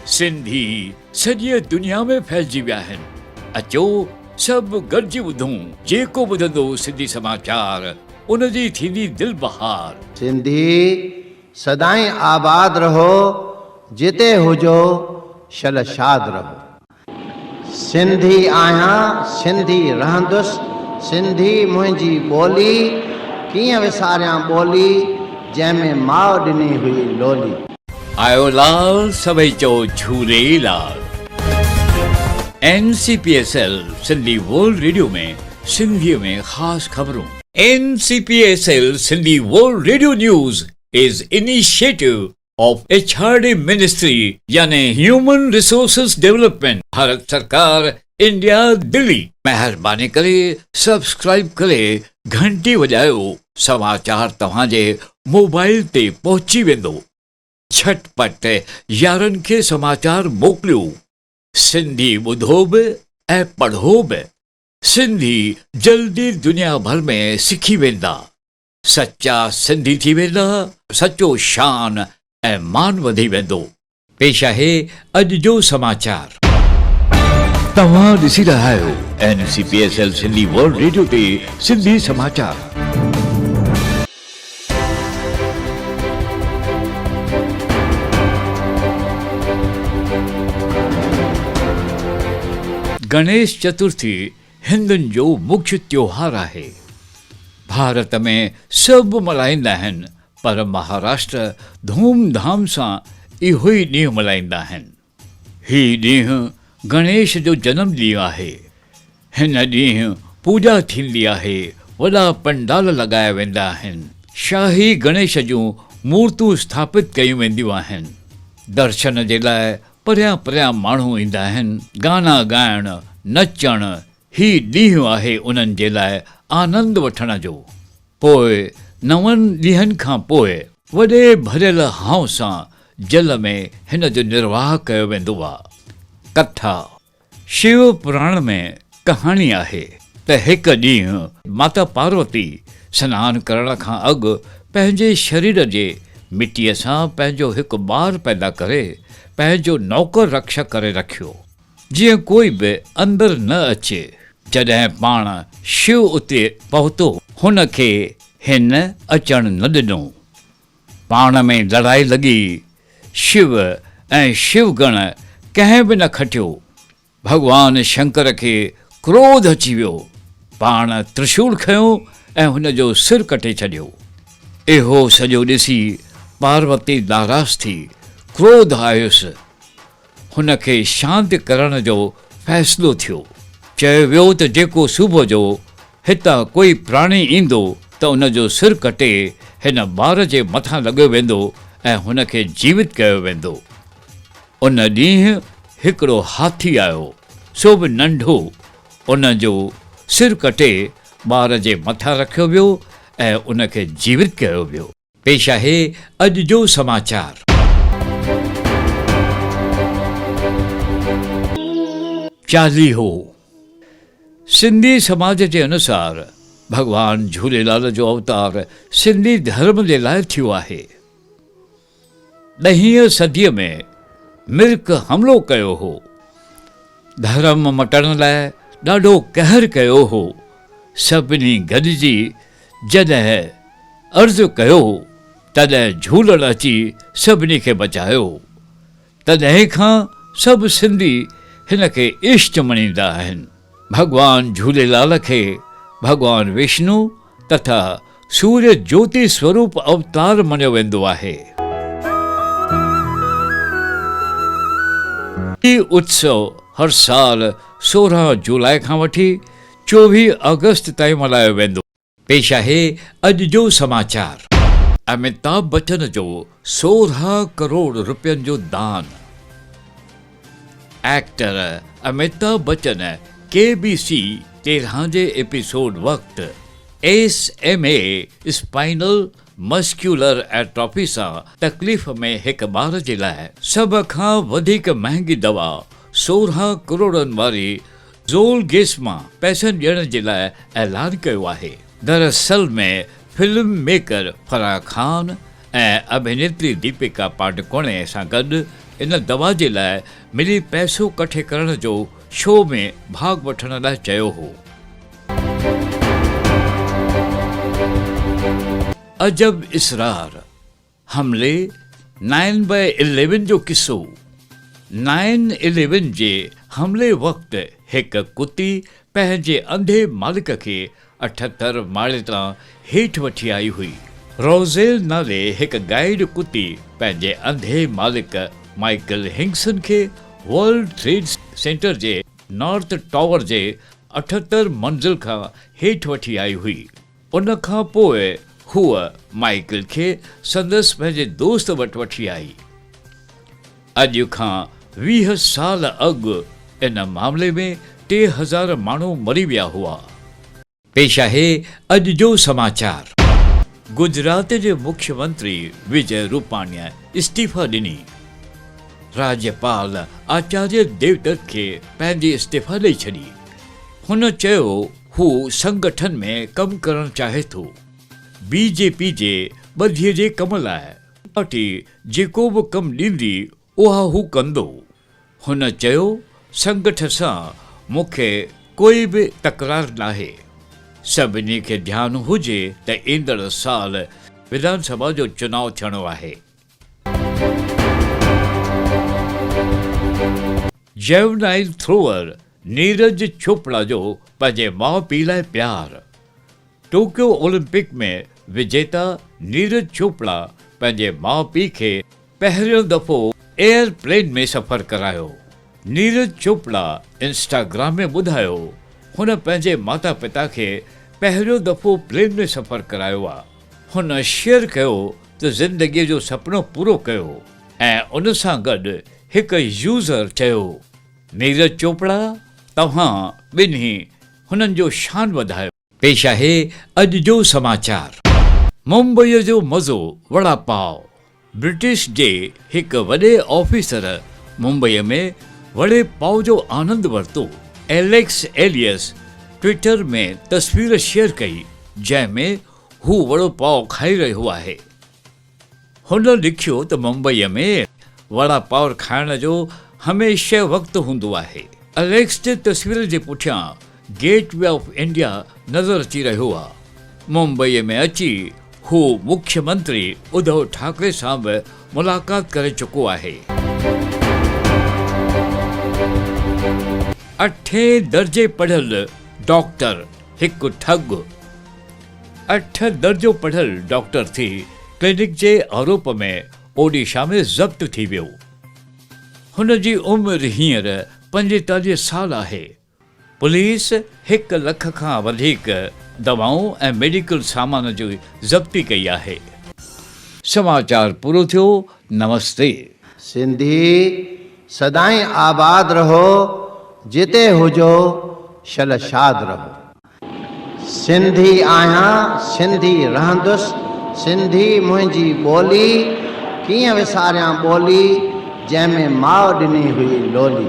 सिंधी सॼी दुनिया में फैलिजी विया आहिनि। अचो सभु गॾिजी ॿुधूं, जेको ॿुधंदो सिंधी समाचार उनजी थींदी दिल बहार। सिंधी सदाईं आबाद रहो, जिते हुजो शल शाद रहो। सिंधी आहियां, सिंधी रहंदुसि, सिंधी मुंहिंजी ॿोली, कीअं विसारियां ॿोली जंहिंमें माउ ॾिनी हुई लोली। आयो लाल सभई चओ Jhulelal. Ncpsl Sindhi world radio में सिंधीअ में ख़ासि ख़बरूं। Ncpsl Sindhi world radio news is initiative of HRD ministry यानी ह्यूमन रिसोर्सेस डेवलपमेंट, भारत सरकार, इंडिया, दिल्ली। महिरबानी करे सब्सक्राइब करे घंटी वॼायो, समाचार तव्हांजे मोबाइल ते पहुची वेंदो। झटपट यारनि खे समाचार मोकिलियो। सिंधी ॿुधो बि ऐं पढ़ो बि। सिंधी जल्दी दुनिया भर में सिखी वेंदा। सच्चा सिंधी थी वेंदा, सचो शान ऐं मान वधी वेंदो। पेश आहे अॼु जो समाचार। तव्हां ॾिसी रहिया आहियो Ncpsl सिंधी वर्ल्ड रेडियो ते सिंधी समाचार। गणेश चतुर्थी हिंदुनि जो मुख्य त्योहार आहे। भारत में सभु मल्हाईंदा आहिनि, पर महाराष्ट्र धूमधाम सां इहो ई ॾींहुं मल्हाईंदा आहिनि। हीउ ॾींहुं गणेश जो जनम ॾींहुं आहे। हिन ॾींहुं पूॼा थींदी आहे, वॾा पंडाल लॻाया वेंदा आहिनि, शाही गणेश जूं मूर्तियूं स्थापित कयूं वेंदियूं आहिनि। दर्शन जे लाइ परियां परियां माण्हू ईंदा आहिनि। गाना ॻाइण, नचण, हीउ ॾींहुं आहे उन्हनि जे लाइ आनंद वठण जो। पोइ 9 ॾींहंनि खां पोइ वॾे भरियल हाव सां जल में हिन जो निर्वाह कयो वेंदो आहे। कथा शिव पुराण में कहाणी आहे त हिकु ॾींहुं माता पार्वती सनानु करण खां अॻु पंहिंजे शरीर जे मिटीअ सां पंहिंजो हिकु ॿारु पैदा करे पंहिंजो नौकर रक्षक करे रखियो, जीअं कोई बि अंदरि न अचे। जॾहिं पाण शिव उते पहुतो, हुन खे हिन अचणु न ॾिनो। पाण में लड़ाई लॻी। शिव ऐं शिवगण कंहिं बि न खटियो। भॻवान शंकर खे क्रोध अची वियो। पाण त्रिशूल खयो ऐं हुन जो सिर कटे छॾियो। इहो सॼो ॾिसी पार्वती नाराज़ थी, क्रोध आयुसि। हुन खे शांति करण जो फ़ैसिलो थियो। चयो वियो त जेको सुबुह जो हितां कोई प्राणी ईंदो त उन जो सिर कटे हिन ॿार जे मथां लॻो वेंदो ऐं हुन खे जीवित कयो वेंदो। उन ॾींहुं हिकिड़ो हाथी आयो, सो बि नंढो। उन जो सिर कटे ॿार जे मथां रखियो वियो ऐं उन खे जीवित कयो वियो। पेश आहे अॼु जो समाचार। चालीहो सिंधी समाज जे अनुसार भॻवान झूलेलाल जो अवतार सिंधी धर्म जे लाइ थियो आहे। 10वीं सदीअ में मिर्क हमिलो कयो हो। धर्म मटण लाइ ॾाढो कहर कयो हो। सभिनी गॾिजी जॾहिं अर्ज़ु कयो, तॾहिं झूलण अची सभिनी खे बचायो। तॾहिं खां सभु सिंधी हिन खे इष्ट मञींदा आहिनि। भॻवान झूलेलाल खे भॻवान विष्णु तथा सूर्य ज्योति स्वरूप अवतार मञियो वेंदो आहे। हीउ उत्सव हर साल 16 जुलाई खां वठी 24 अगस्त ताईं मल्हायो वेंदो। पेश आहे अॼु जो समाचार। अमिताभ बच्चन जो 16 करोड़ रुपयनि जो दान। एक्टर अमिताभ बच्चन KBC 13 जे एपिसोड वक़्तु SMA स्पाइनल मस्क्यूलर एट्रोफी सां तकलीफ़ में हिकु ॿार जे लाइ सभ खां वधीक महांगी दवा 16 करोड़नि वारी ज़ोलगेस्मा पैसनि ॾियण जे लाइ ऐलान कयो आहे। दरअसल में फिल्म मेकर फराह खान ऐं अभिनेत्री दीपिका पाडुकोणे सां गॾु इन दवा जे लाइ मिली पैसो कठे करण जो शो में भाग वठण लाइ चयो हो। अजब इसरार हमले 9/11 जो किस्सो। 9/11 जे हमले वक़्तु हिकु कुती पंहिंजे अंधे मालिक खे 78 माड़े तां हेठि वठी आई हुई। रोज़ेल नाले हिकु गाइड कुती पंहिंजे अंधे मालिक माइकल हिंगसन खे वर्ल्ड ट्रेड सेंटर जे नॉर्थ टावर जे 78 मंज़िल खां हेठि वठी आई हुई। उन खां पोइ हूअ माइकल खे संदसि पंहिंजे दोस्त वटि वठी आई। अॼु खां 20 साल अॻु इन मामले में 3000 माण्हू मरी विया हुआ। पेश आहे अॼु जो समाचार। गुजरात जे मुख्यमंत्री विजय रूपाणीअ इस्तीफ़ा ॾिनी। राज्यपाल आचार्य देवदत्त खे पंहिंजी इस्तीफ़ा ॾेई छॾी। हुन चयो हू संगठन में कमु करणु चाहे थो। बीजेपी जे ॿधीअ जे कम लाइ पार्टी जेको बि कमु ॾींदी उहा हू कंदो। हुन चयो संगठन सां मूंखे कोई बि तकरार नाहे। सभिनी खे ध्यानु हुजे त ईंदड़ साल विधानसभा जो चुनाव थियणो आहे। जैवलाइन थ्रोअर नीरज चोपड़ा जो पंहिंजे माउ पीउ लाइ प्यार। टोक्यो ओलंपिक में विजेता नीरज चोपड़ा पंहिंजे माउ पीउ खे पहिरियों दफ़ो एयरप्लेन में सफ़र करायो। नीरज चोपड़ा इंस्टाग्राम में ॿुधायो हुन पंहिंजे माता पिता खे पहिरियों दफ़ो प्लेन में सफ़र करायो आहे। हुन शेयर कयो त ज़िंदगीअ जो सपनो पूरो कयो ऐं उन सां गॾु हिकु यूज़र चयो नीरज चोपड़ा तव्हां ॿिन्ही हुननि जो शान वधायो। पेश आहे अॼु जो समाचार। मुंबईअ जो मज़ो वड़ा पाव। ब्रिटिश जे हिकु वॾे ऑफिसर मुंबईअ में वड़े पाव जो आनंद वरितो। एलेक्स एलियस ट्विटर में तस्वीर शेयर कई जंहिंमें हू वड़ो पाव खाई रहियो आहे। हुन लिखियो त मुंबईअ में वड़ा पाव खाइण जो हमेशह वक़्तु हूंदो आहे। एलेक्स जे तस्वीर जे पुठियां गेटवे ऑफ इंडिया नज़र अची रहियो आहे। मुंबईअ में अची हू मुख्यमंत्री उद्धव ठाकरे सां बि मुलाक़ात करे चुको आहे। 8 दर्जे पढ़ियल डॉक्टर हिकु ठग। 8 दर्जो पढ़ियल डॉक्टर थी क्लिनिक जे आरोप में ओडिशा में ज़ब्त थी वियो। हुन जी उमिरि हींअर 45 साल आहे। पुलिस 1 लख खां वधीक दवाऊं ऐं मेडिकल सामान जी ज़ब्ती कई आहे। समाचार पूरो थियो। नमस्ते। सिंधी सदाईं आबाद रहो, जिते हुजो शलशाद रहो। सिंधी आहियां, सिंधी रहंदुसि, सिंधी मुंहिंजी ॿोली, कीअं विसारियां ॿोली जंहिंमें माउ ॾिनी हुई लोली।